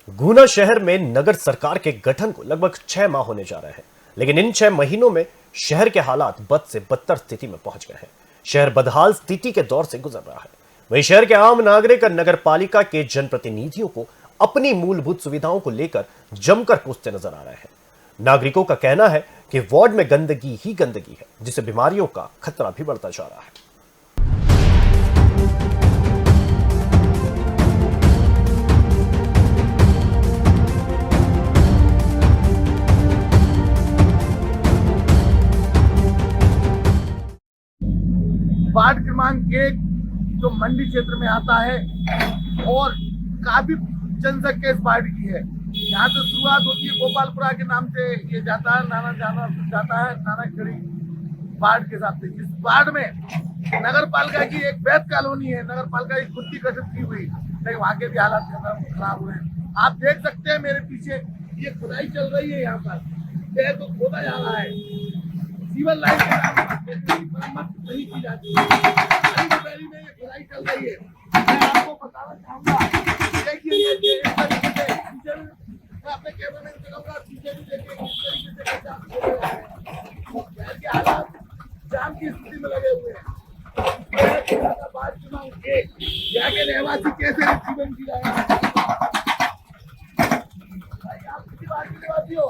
गुना शहर में नगर सरकार के गठन को लगभग 6 माह होने जा रहे हैं, लेकिन इन 6 महीनों में शहर के हालात बद से बदतर स्थिति में पहुंच गए हैं। शहर बदहाल स्थिति के दौर से गुजर रहा है। वहीं शहर के आम नागरिक नगर पालिका के जनप्रतिनिधियों को अपनी मूलभूत सुविधाओं को लेकर जमकर कोसते नजर आ रहे हैं। नागरिकों का कहना है कि वार्ड में गंदगी ही गंदगी है, जिससे बीमारियों का खतरा भी बढ़ता जा रहा है। वार्ड क्रमांक 1 जो मंडी क्षेत्र में आता है और काफी जनसंख्या इस वार्ड की है। यहाँ से शुरुआत होती है गोपालपुरा के नाम से, ये जाता है नाना खड़ी वार्ड के हिसाब से। इस वार्ड में नगर पालिका की एक वैध कॉलोनी है, नगर पालिका की खुद की गठित की हुई, लेकिन वहाँ के भी हालात खराब हुए हैं। आप देख सकते हैं मेरे पीछे ये खुदाई चल रही है, यहाँ पर तो खोदा जा रहा है। सीवर लाइन की मरम्मत नहीं की जाती है। में ये खुदाई चल रही है। मैं आपको बताना चाहूंगा, देखिए ये इस तरीके से पीछे मैं अपने कैमरे में चलाऊंगा, पीछे भी देखिए इस तरीके से कैसे आप देख रहे हैं। शहर के हालात जाम की स्थिति में लगे हुए हैं। वार्ड क्रमांक 1 यहाँ के रहवासी कैसे जीवन जी रहे हैं। भाई आप किसी वार्ड के रहवासी हो?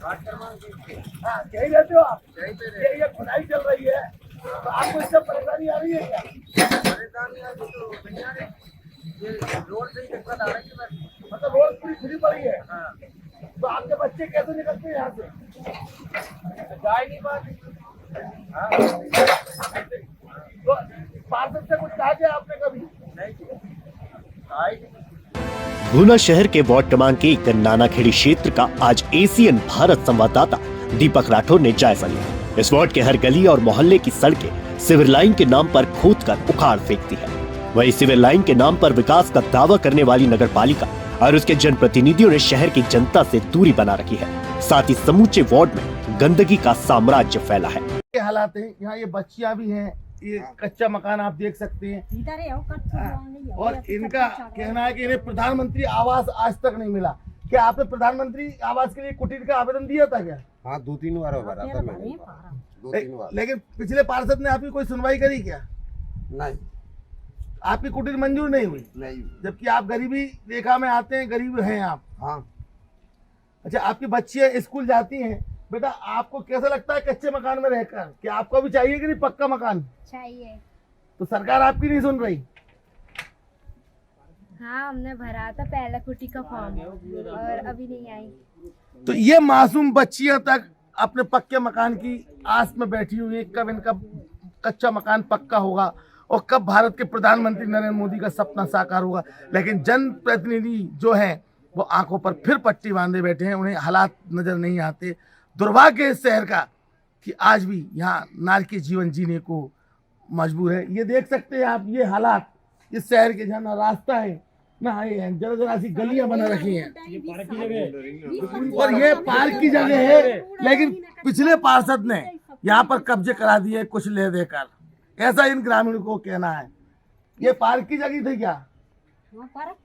हाँ, यही रहते हो आप? ये खुदाई चल रही है, तो आपको इससे परेशानी आ रही है क्या? परेशानी आ रही तो भैया ने ये रोड से ही दिक्कत आ रही है। मतलब रोड पूरी खुली पड़ी है। हाँ। तो आपके बच्चे कैसे निकलते हैं यहाँ से? जा ही नहीं पाते। हाँ। तो पार्षद से कुछ कहा क्या आपने कभी? नहीं। गुना शहर के वार्ड क्रमांक 1 नानाखेड़ी क्षेत्र का आज एशियन भारत संवाददाता दीपक राठौर ने जायजा लिया। इस वार्ड के हर गली और मोहल्ले की सड़कें सिविल लाइन के नाम पर खोदकर उखाड़ फेंकती है। वहीं सिविल लाइन के नाम पर विकास का दावा करने वाली नगर पालिका और उसके जनप्रतिनिधियों ने शहर की जनता से दूरी बना रखी है। साथ ही समूचे वार्ड में गंदगी का साम्राज्य फैला है। ये हालात है, यहाँ ये बच्चियां भी हैं, ये कच्चा मकान आप देख सकते हैं। और इनका कहना है कि इन्हें प्रधानमंत्री आवास आज तक नहीं मिला। क्या आपने प्रधानमंत्री आवास के लिए कुटीर का आवेदन दिया था क्या? हाँ, 2-3 बार भरा था मैंने, 2-3 बार। लेकिन पिछले पार्षद ने आपकी कोई सुनवाई करी क्या? नहीं, आपकी कुटीर मंजूर नहीं हुई? नहीं। जबकि आप गरीबी रेखा में आते हैं, गरीब हैं आप। हाँ। अच्छा, आपकी बच्चियां स्कूल जाती हैं, बेटा आपको कैसा लगता है कच्चे मकान में रहकर? क्या आपको भी चाहिए कि नहीं पक्का मकान चाहिए? तो सरकार आपकी नहीं सुन रही। हाँ, हमने भरा था पहला कुटी का फॉर्म और अभी नहीं आई। तो ये मासूम बच्चियां तक अपने पक्के मकान की आस में बैठी हुई है, कब इनका कच्चा मकान पक्का होगा और कब भारत के प्रधानमंत्री नरेंद्र मोदी का सपना साकार होगा। लेकिन जनप्रतिनिधि जो हैं वो आंखों पर फिर पट्टी बांधे बैठे हैं, उन्हें हालात नजर नहीं आते। दुर्भाग्य है इस शहर का कि आज भी यहाँ नारकीय जीवन जीने को मजबूर है। ये देख सकते हैं आप, ये हालात इस शहर के, जहाँ ना रास्ता है ना है, जरा सी गलियां बना रखी हैं और ये पार्क की जगह है। लेकिन पिछले पार्षद ने यहाँ पर कब्जे करा दिए कुछ ले देकर, ऐसा इन ग्रामीणों को कहना है। ये पार्क की जगह थी क्या? पार्क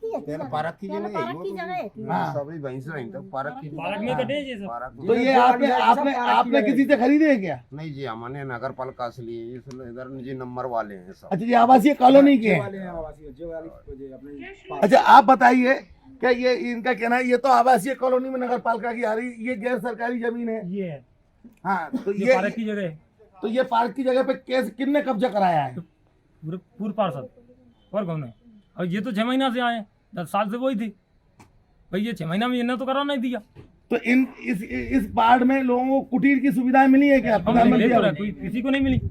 की जगह है। हाँ। सभी वहीं से रही तो पार्क में कटे जैसे। तो ये आपने किसी से खरीदे है क्या? नहीं जी, हमने नगर पालिका से लिए, इधर निजी नंबर वाले हैं सब। अच्छा, ये आवासीय कॉलोनी के हैं। अच्छा, आप बताइए, क्या ये इनका कहना है ये तो आवासीय कॉलोनी में नगर पालिका की आ रही, ये गैर सरकारी जमीन है? ये है। हाँ, तो ये पार्क की जगह है। तो ये पार्क की जगह पे कैसे, किसने कब्जा कराया है? पूर्व पार्षद और कौन है? और ये तो 6 महीना से आए, 10 साल से वही थी भाई। ये 6 महीना में इन्हें तो करा नहीं दिया। तो इस वार्ड में लोगों को कुटीर की सुविधाएं मिली है क्या? कोई किसी को नहीं मिली।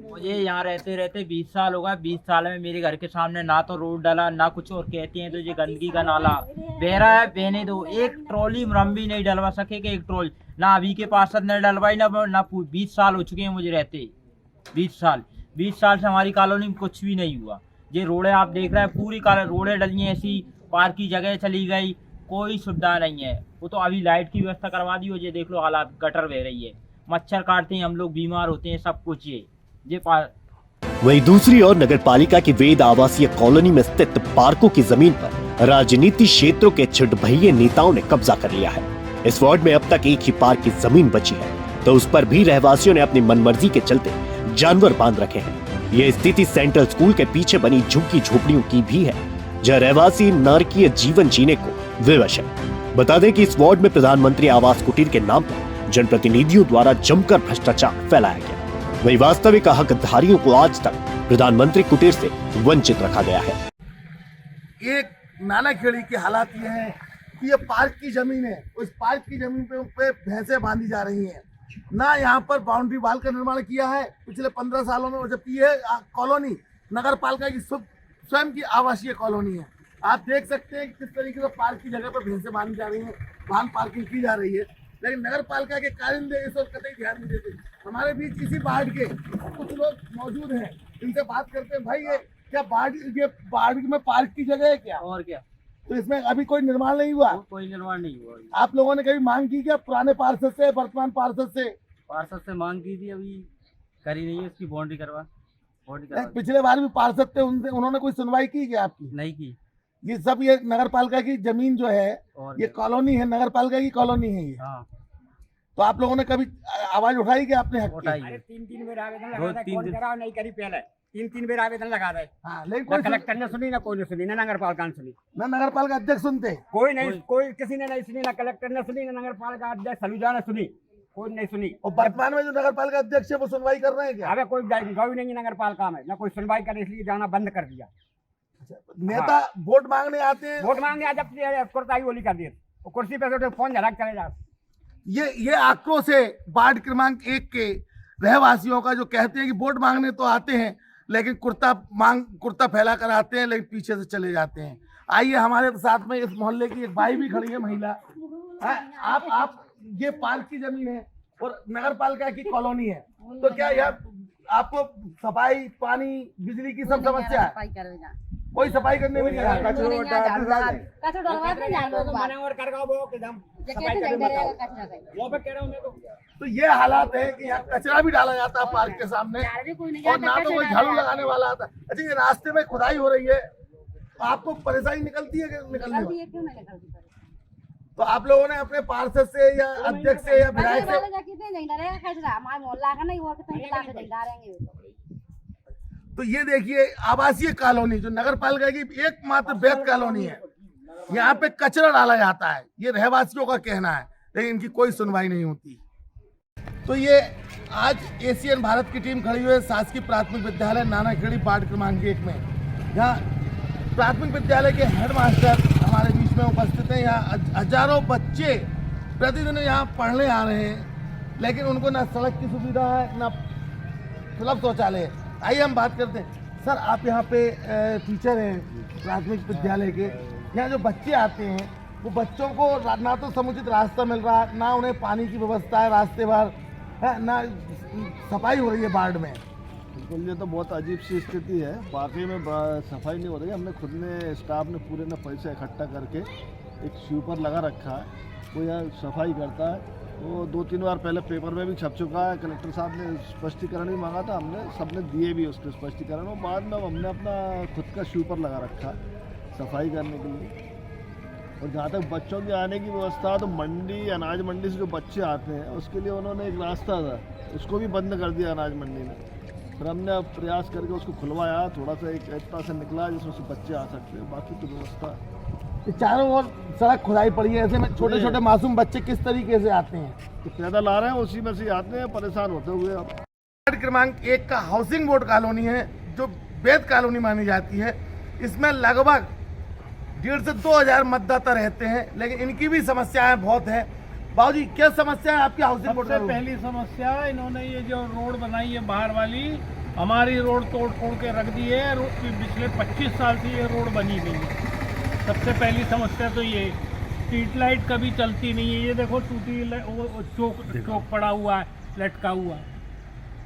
मुझे यहाँ रहते रहते 20 साल होगा। 20 साल में मेरे घर के सामने ना तो रोड डाला ना कुछ, और कहते हैं तो ये गंदगी का नाला बह रहा है, बहने दो। एक ट्रॉली मरम्मी नहीं डलवा सके कि एक ट्रॉली, ना अभी के पार्षद ने डलवाई ना 20 साल हो चुके हैं मुझे रहते। 20 साल से हमारी कॉलोनी में कुछ भी नहीं हुआ। ये रोडें आप देख रहे हैं, पूरी रोडें डली हैं ऐसी, पार्क की जगह चली गई, कोई सुविधा नहीं है। वो तो अभी लाइट की व्यवस्था करवा दी हो, ये देख लो हालात, गटर बह रही है, मच्छर काटते हैं, हम लोग बीमार होते हैं, सब कुछ। ये वहीं दूसरी ओर नगर पालिका की वेद आवासीय कॉलोनी में स्थित पार्कों की जमीन पर राजनीति क्षेत्रों के चिटभैये नेताओं ने कब्जा कर लिया है। इस वार्ड में अब तक एक ही पार्क की जमीन बची है, तो उस पर भी रहवासियों ने अपनी मनमर्जी के चलते जानवर बांध रखे हैं। यह स्थिति सेंट्रल स्कूल के पीछे बनी झुग्गी झोपड़ियों की भी है, जहाँ रहवासी नारकीय जीवन जीने को विवश है। बता दें कि इस वार्ड में प्रधानमंत्री आवास कुटीर के नाम पर जनप्रतिनिधियों द्वारा जमकर भ्रष्टाचार फैलाया गया। वहीं वास्तविक हकधारियों को आज तक प्रधानमंत्री कुटीर से वंचित रखा गया है। एक नानाखेड़ी की हालात ये है कि ये पार्क की जमीन है, उस पार्क की जमीन पे भैंसें बांधी जा रही हैं। ना यहाँ पर बाउंड्री वाल का निर्माण किया है पिछले 15 सालों में, जबकि ये कॉलोनी नगर पालिका की स्वयं की आवासीय कॉलोनी है। आप देख सकते हैं कि किस तरीके से पार्क की जगह पर भैंसें बांधी जा रही हैं, वाहन पार्किंग की जा रही है, लेकिन नगर पालिका के कारिंदे इस वक्त कतई ध्यान नहीं देते। हमारे बीच किसी वार्ड के कुछ लोग मौजूद हैं, इनसे बात करते हैं। भाई ये क्या वार्ड में पार्क की जगह है क्या? और क्या, तो इसमें अभी कोई निर्माण नहीं हुआ? कोई निर्माण नहीं हुआ। आप लोगों ने कभी मांग की क्या पुराने पार्षद से, वर्तमान पार्षद से? पार्षद से मांग की थी, अभी करी नहीं है, उसकी बाउंड्री करवा। पिछले बार भी पार्षद थे, उन्होंने कोई सुनवाई की क्या आपकी? नहीं की। ये सब ये नगर पालिका की जमीन जो है, ये कॉलोनी है, नगर पालिका की कॉलोनी है ये। हाँ। तो आप लोगों ने कभी आवाज उठाई क्या अपने हक की? उठाई। 3 बेर आवेदन लगा था, कौन कराओ नहीं करी पहले 3 बेर आवेदन लगा रहे। हाँ, लेकिन ना कोई कलेक्टर ने सुनी, ना कोई ने सुनी, ना नगर पालिका ने सुनी, ना नगर पालिका अध्यक्ष सुनते, कोई नहीं, कोई किसी ने नहीं सुनी, ना कलेक्टर ने सुनी, ना नगर पालिका अध्यक्ष सलूजा ने सुनी, कोई नहीं सुनी। और वर्तमान में जो नगर पालिका अध्यक्ष है वो सुनवाई कर रहे हैं क्या? अबे कोई गई नहीं नगर पालिका में, ना कोई सुनवाई करे, इसलिए जाना बंद कर दिया। नेता वोट मांगने आते हैं, वोट मांगने आ जब कुर्ताई बोली कर दी, कुर्सी पे से फोन झलक चले जा। ये आक्रोश है वार्ड क्रमांक 1 के रहवासियों का, जो कहते हैं कि वोट मांगने तो आते हैं लेकिन कुर्ता फैला कर आते हैं, लेकिन पीछे से चले जाते हैं। आइए हमारे साथ में इस मोहल्ले की एक भाई भी खड़ी है, महिला। आप ये पार्क की जमीन है और नगर पालिका की कॉलोनी है, तो क्या यह आपको सफाई, पानी, बिजली की सब समस्या है? कोई सफाई करने में नहीं आ रहा। तो ये हालात है कि यहाँ कचरा भी डाला जाता है पार्क के सामने, और ना तो कोई झाड़ू लगाने वाला आता। अच्छा, ये रास्ते में खुदाई हो रही है, तो आपको परेशानी निकलती है कि निकलने में? तो आप लोगों ने अपने पार्षद से या अध्यक्ष से या विधायक से? तो ये देखिए आवासीय कॉलोनी जो नगर पालिका की एकमात्र वैध कॉलोनी है, यहाँ पे कचरा डाला जाता है, ये रहवासियों का कहना है, लेकिन इनकी कोई सुनवाई नहीं होती। तो ये आज एशियन भारत की टीम खड़ी हुई है शासकीय प्राथमिक विद्यालय नानाखेड़ी वार्ड क्रमांक 1 में। यहाँ प्राथमिक विद्यालय के हेडमास्टर हमारे बीच में उपस्थित हैं। यहाँ हजारों बच्चे प्रतिदिन यहाँ पढ़ने आ रहे हैं, लेकिन उनको ना सड़क की सुविधा है, ना सुलभ शौचालय है। आइए हम बात करते हैं। सर, आप यहाँ पे टीचर हैं प्राथमिक विद्यालय के। यहाँ जो बच्चे आते हैं वो बच्चों को ना तो समुचित रास्ता मिल रहा है, ना उन्हें पानी की व्यवस्था है रास्ते भर, ना सफाई हो रही है वार्ड में। बिल्कुल, ये तो बहुत अजीब सी स्थिति है। वाकई में सफाई नहीं हो रही है। हमने खुद ने, स्टाफ ने पूरे ने पैसे इकट्ठा करके एक स्वीपर लगा रखा है, वो यहाँ सफाई करता है। वो 2-3 बार पहले पेपर में भी छप चुका है। कलेक्टर साहब ने स्पष्टीकरण भी मांगा था, हमने सबने दिए भी उसके स्पष्टीकरण। और बाद में हमने अपना खुद का स्वीपर लगा रखा है सफाई करने के लिए। और जहाँ तक बच्चों के आने की व्यवस्था, तो मंडी, अनाज मंडी से जो बच्चे आते हैं उसके लिए उन्होंने एक रास्ता था, उसको भी बंद कर दिया अनाज मंडी ने। फिर हमने प्रयास करके उसको खुलवाया, थोड़ा सा एक रास्ता से निकला जिसमें से बच्चे आ सकते हैं, बाकी तो व्यवस्था। चारों ओर सड़क खुदाई पड़ी है, ऐसे में छोटे छोटे मासूम बच्चे किस तरीके से आते हैं? तो पैदल आ रहे हैं, उसी में से आते हैं, परेशान होते हुए। अब वार्ड क्रमांक 1 का हाउसिंग बोर्ड कॉलोनी है, जो वैध कॉलोनी मानी जाती है। इसमें लगभग 1,500 से 2,000 मतदाता रहते हैं, लेकिन इनकी भी समस्याएं बहुत है। बाबूजी, क्या समस्या है आपकी हाउसिंग बोर्ड? सबसे पहली समस्या, इन्होंने ये जो रोड बनाई है बाहर वाली, हमारी रोड तोड़ फोड़ के रख दी है। पिछले 25 साल से ये रोड बनी नहीं है। सबसे पहली समस्या तो ये, स्ट्रीट लाइट कभी चलती नहीं है। ये देखो टूटी चौक पड़ा हुआ है, लटका हुआ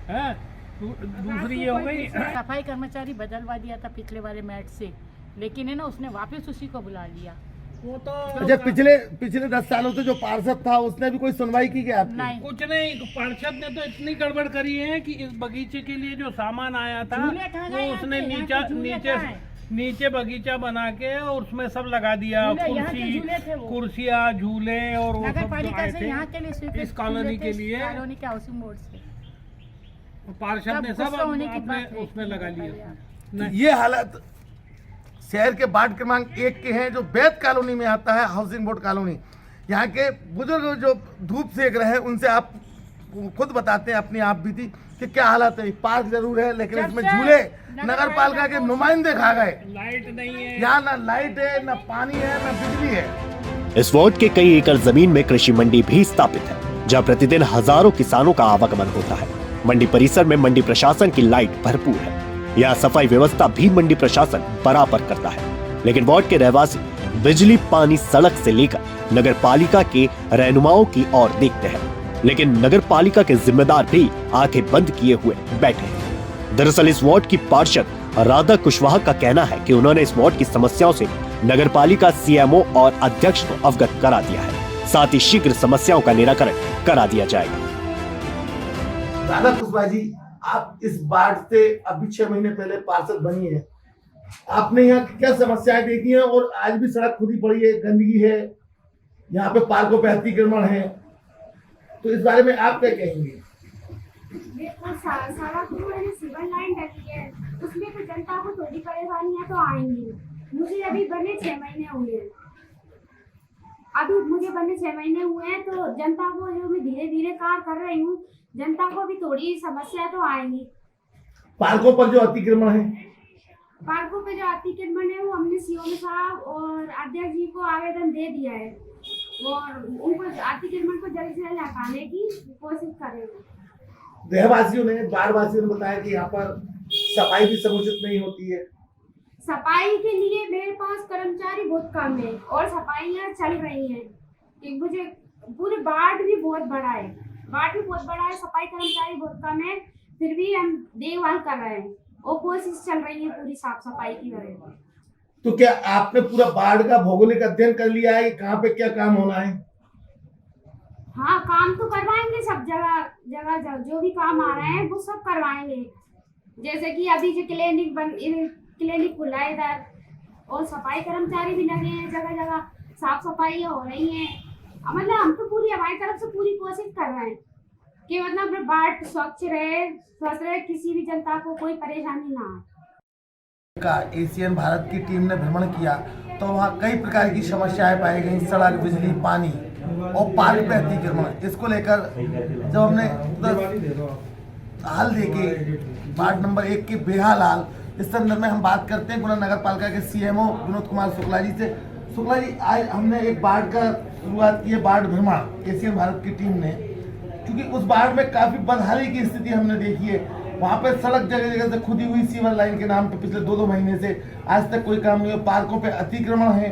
है। दूसरी ये हो गई, सफाई कर्मचारी बदलवा दिया था पिछले वाले मैट से, लेकिन है ना उसने वापस उसी को बुला लिया। वो तो अच्छा, पिछले 10 सालों से जो पार्षद था उसने भी कोई सुनवाई की क्या? नहीं, कुछ नहीं। पार्षद ने तो इतनी गड़बड़ करी है कि इस बगीचे के लिए जो सामान आया था वो उसने नीचे नीचे बगीचा बना के और उसमें सब लगा दिया, झूले, यहाँ के झूले थे वो। कुर्सियाँ, झूले और वो सब नगर जो पालिका आए से थे यहाँ के लिए स्वीकृत इस कॉलोनी के लिए कॉलोनी के हाउसिंग बोर्ड से पार्षद ने सब गुस्सा होने की अपने बात है। उसमें लगा लिया। नहीं, ये हालत शहर के वार्ड क्रमांक 1 के हैं, जो बैत कॉलोनी में आता है, हाउसिंग बोर्ड कॉलोनी। यहाँ के बुजुर्ग जो धूप सेक रहे हैं, उनसे आप खुद बताते हैं अपनी आप बीती कि क्या हालत है। पार्क जरूर है, लेकिन इसमें झूले नगर पालिका के नुमाइंदे खा गए। लाइट नहीं है, यहाँ ना लाइट है, ना पानी है, ना बिजली है। इस वार्ड के कई एकड़ जमीन में कृषि मंडी भी स्थापित है, जहां प्रतिदिन हजारों किसानों का आवागमन होता है। मंडी परिसर में मंडी प्रशासन की लाइट भरपूर है। यहाँ सफाई व्यवस्था भी मंडी प्रशासन बराबर करता है, लेकिन वार्ड के रहवासी बिजली, पानी, सड़क से लेकर नगर पालिका के रहनुमाओं की ओर देखते हैं, लेकिन नगर पालिका के जिम्मेदार भी आंखें बंद किए हुए बैठे हैं। दरअसल इस वार्ड की पार्षद राधा कुशवाहा का कहना है कि उन्होंने इस वार्ड की समस्याओं से नगर पालिका सीएमओ और अध्यक्ष को अवगत करा दिया है, साथ ही शीघ्र समस्याओं का निराकरण करा दिया जाएगा। राधा कुशवाहा जी, आप इस वार्ड से अभी 6 महीने पहले पार्षद बनी है, आपने यहाँ क्या समस्याएं देखी हैं? और आज भी सड़क खुदी पड़ी है, गंदगी है, यहाँ पे पार्कों पे अतिक्रमण है, तो इस बारे में आप क्या कहेंगे? देखो, सड़क में सिविल लाइन डली है, उसमें तो जनता को थोड़ी परेशानियां तो आएंगी। मुझे अभी बने 6 महीने हुए हैं, तो जनता को जो मैं धीरे धीरे कार्य कर रही हूँ, जनता को भी थोड़ी समस्या तो आएंगी। पार्कों पर जो अतिक्रमण है, पार्कों पे जो अतिक्रमण है, वो हमने सीओ साहब और अध्यक्ष जी को आवेदन दे दिया है, और उनको अतिक्रमण को जल्द से जल्द हटाने की कोशिश करेंगे। रहवासियों ने, वार्ड वासियों ने बताया कि यहाँ पर सफाई भी समुचित नहीं होती है। सफाई के लिए मेरे पास कर्मचारी बहुत कम है, और सफाइयाँ चल रही हैं कि मुझे पूरे वार्ड भी बहुत बड़ा है, सफाई कर्मचारी बहुत कम है, फिर भी हम देखभाल कर रहे हैं और कोशिश चल रही है पूरी साफ सफाई की वजह। तो क्या आपने पूरा वार्ड का भौगोलिक अध्ययन कर लिया है कि कहाँ पे क्या काम होना है? हाँ, काम तो करवाएंगे, सब जगह जो भी काम आ रहे हैं वो सब करवाएंगे। जैसे कि अभी जो क्लिनिक खुला है इधर, और सफाई कर्मचारी भी लगे हैं, जगह जगह साफ सफाई हो रही है। मतलब हम तो पूरी हमारी तरफ से पूरी कोशिश कर रहे हैं कि मतलब वार्ड स्वच्छ रहे, किसी भी जनता को कोई परेशानी ना आए। का एशियन भारत की टीम ने भ्रमण किया तो वहाँ कई प्रकार की समस्याएं पाई गई, सड़क, बिजली, पानी और पार्क पे अतिक्रमण। इसको लेकर जब हमने हाल देखे वार्ड नंबर 1 के बेहाल हाल, इस संदर्भ में हम बात करते हैं गुना नगर पालिका के सीएमओ विनोद कुमार शुक्ला जी से। शुक्ला जी, आज हमने एक वार्ड का शुरुआत की है, वार्ड भ्रमण एशियन भारत की टीम ने, क्योंकि उस वार्ड में काफी बदहाली की स्थिति हमने देखी है। वहाँ पे सड़क जगह जगह से खुदी हुई सीवर लाइन के नाम पे पिछले 2 महीने से आज तक कोई काम नहीं है। पार्कों पे अतिक्रमण है,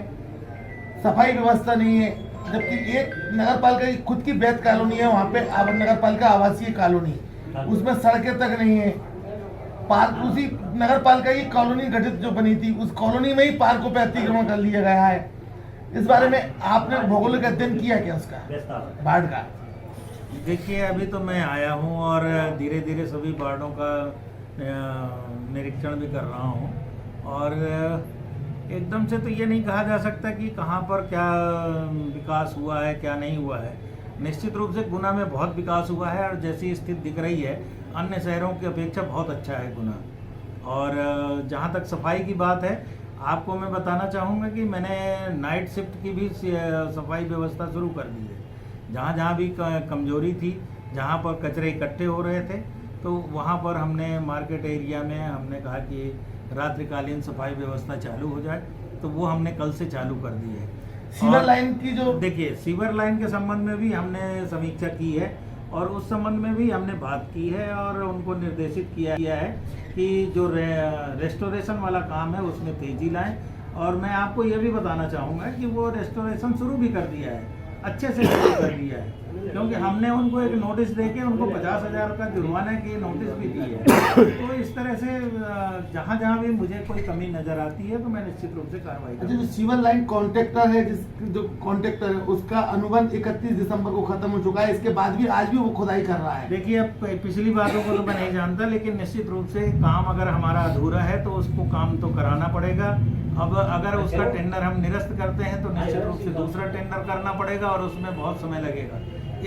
सफाई व्यवस्था नहीं है, जबकि एक नगर पालिका की खुद की बैत कॉलोनी है, वहाँ पे नगर पालिका आवासीय कॉलोनी, उसमें सड़कें तक नहीं है। पार्क उसी नगर पालिका की कॉलोनी गठित जो बनी थी, उस कॉलोनी में ही पार्कों पे अतिक्रमण कर लिया गया है। इस बारे में आपने भौगोलिक अध्ययन किया क्या उसका, वार्ड का? देखिए, अभी तो मैं आया हूँ और धीरे धीरे सभी वार्डों का निरीक्षण भी कर रहा हूँ, और एकदम से तो ये नहीं कहा जा सकता कि कहाँ पर क्या विकास हुआ है, क्या नहीं हुआ है। निश्चित रूप से गुना में बहुत विकास हुआ है, और जैसी स्थिति दिख रही है अन्य शहरों की अपेक्षा बहुत अच्छा है गुना। और जहाँ तक सफाई की बात है, आपको मैं बताना चाहूँगा कि मैंने नाइट शिफ्ट की भी सफाई व्यवस्था शुरू कर दी है। जहाँ जहाँ भी कमजोरी थी, जहाँ पर कचरे इकट्ठे हो रहे थे, तो वहाँ पर हमने मार्केट एरिया में हमने कहा कि रात्रिकालीन सफाई व्यवस्था चालू हो जाए, तो वो हमने कल से चालू कर दी है। सीवर लाइन की जो देखिए, सीवर लाइन के संबंध में भी हमने समीक्षा की है, और उस संबंध में भी हमने बात की है और उनको निर्देशित किया है कि जो रेस्टोरेशन वाला काम है उसमें तेजी लाएं। और मैं आपको ये भी बताना चाहूँगा कि वो रेस्टोरेशन शुरू भी कर दिया है। अच्छे से शुरू कर दिया है, क्योंकि हमने उनको एक नोटिस देके उनको 50,000 का जुर्माना की नोटिस भी दी है। तो इस तरह से जहाँ जहाँ भी मुझे कोई कमी नजर आती है तो मैं निश्चित रूप से कार्रवाई अच्छा, करूँगा। जो सिविल लाइन कॉन्ट्रैक्टर है, जो कॉन्ट्रैक्टर है उसका अनुबंध 31 दिसंबर को खत्म हो चुका है, इसके बाद भी आज भी वो खुदाई कर रहा है। देखिए, अब पिछली बातों को तो मैं नहीं जानता, लेकिन निश्चित रूप से काम अगर हमारा अधूरा है तो उसको काम तो कराना पड़ेगा। अब अगर उसका टेंडर हम निरस्त करते हैं तो निश्चित रूप से दूसरा टेंडर करना पड़ेगा और उसमें बहुत समय लगेगा।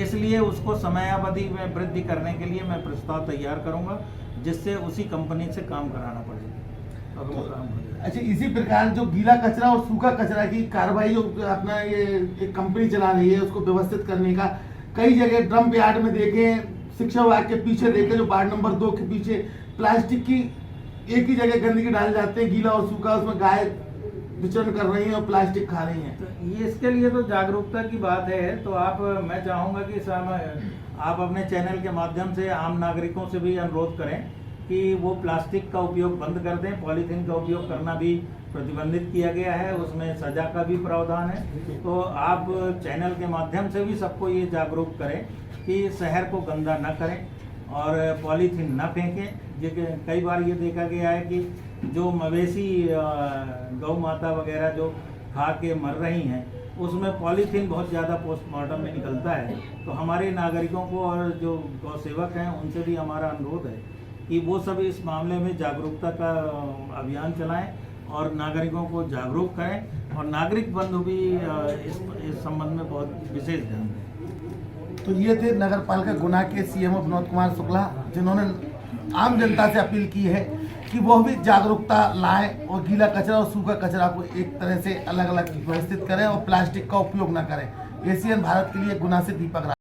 इसलिए उसको समयावधि में वृद्धि करने के लिए मैं प्रस्ताव तैयार करूंगा, जिससे उसी कंपनी से काम कराना पड़ेगा और वो काम हो जाएगा। अच्छा, इसी प्रकार जो गीला कचरा और सूखा कचरा की कार्रवाई जो अपना ये एक कंपनी चला रही है उसको व्यवस्थित करने का, कई जगह ड्रम यार्ड में देखे, शिक्षा विभाग के पीछे देखे, जो वार्ड नंबर 2 के पीछे प्लास्टिक की एक ही जगह गंदगी डाल जाते हैं, गीला और सूखा, उसमें गाय विचरण कर रही हैं और प्लास्टिक खा रही हैं। तो ये इसके लिए तो जागरूकता की बात है। तो मैं चाहूँगा कि आप अपने चैनल के माध्यम से आम नागरिकों से भी अनुरोध करें कि वो प्लास्टिक का उपयोग बंद कर दें। पॉलीथीन का उपयोग करना भी प्रतिबंधित किया गया है, उसमें सजा का भी प्रावधान है। तो आप चैनल के माध्यम से भी सबको ये जागरूक करें कि शहर को गंदा न करें और पॉलीथीन न फेंकें। कई बार ये देखा गया है कि जो मवेशी गौ माता वगैरह जो खा के मर रही हैं, उसमें पॉलीथीन बहुत ज़्यादा पोस्टमार्टम में निकलता है। तो हमारे नागरिकों को और जो गौ सेवक हैं उनसे भी हमारा अनुरोध है कि वो सब इस मामले में जागरूकता का अभियान चलाएं और नागरिकों को जागरूक करें, और नागरिक बंधु भी इस संबंध में बहुत विशेष ध्यान दें। तो ये थे नगर पालिका गुना के सीएमओ विनोद कुमार शुक्ला, जिन्होंने आम जनता से अपील की है कि वह भी जागरूकता लाएं और गीला कचरा और सूखा कचरा को एक तरह से अलग अलग व्यवस्थित करें और प्लास्टिक का उपयोग न करें। एशियन भारत के लिए गुना से दीपक राय।